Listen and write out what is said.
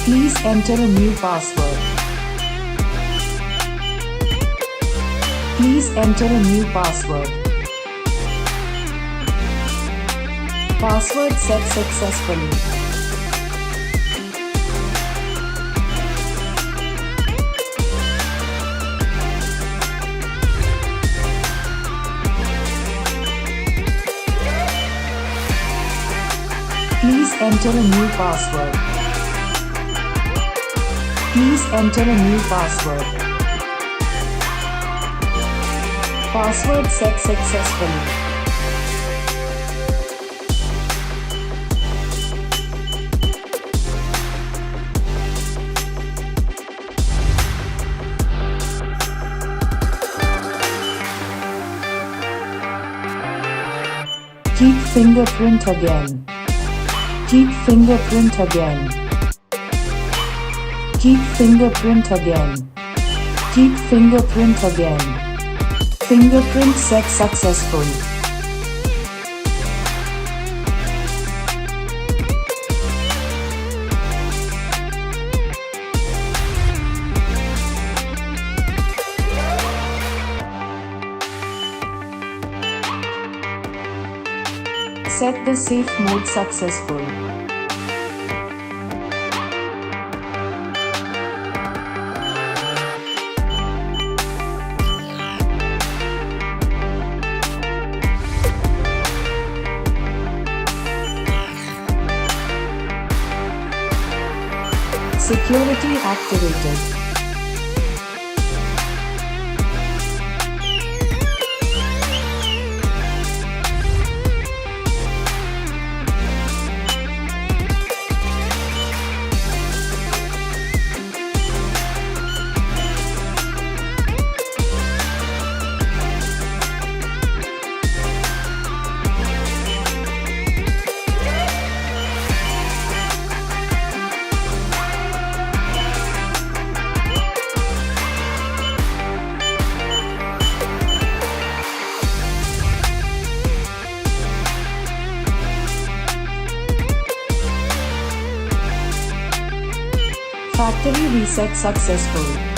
Please enter a new password. Please enter a new password. Password set successfully. Please enter a new password. Please enter a new password. Password set successfully. Keep fingerprint again. Keep fingerprint again. Keep fingerprint again. Keep fingerprint again. Fingerprint set successful. Set the safe mode successful. Security activated. Factory reset successful.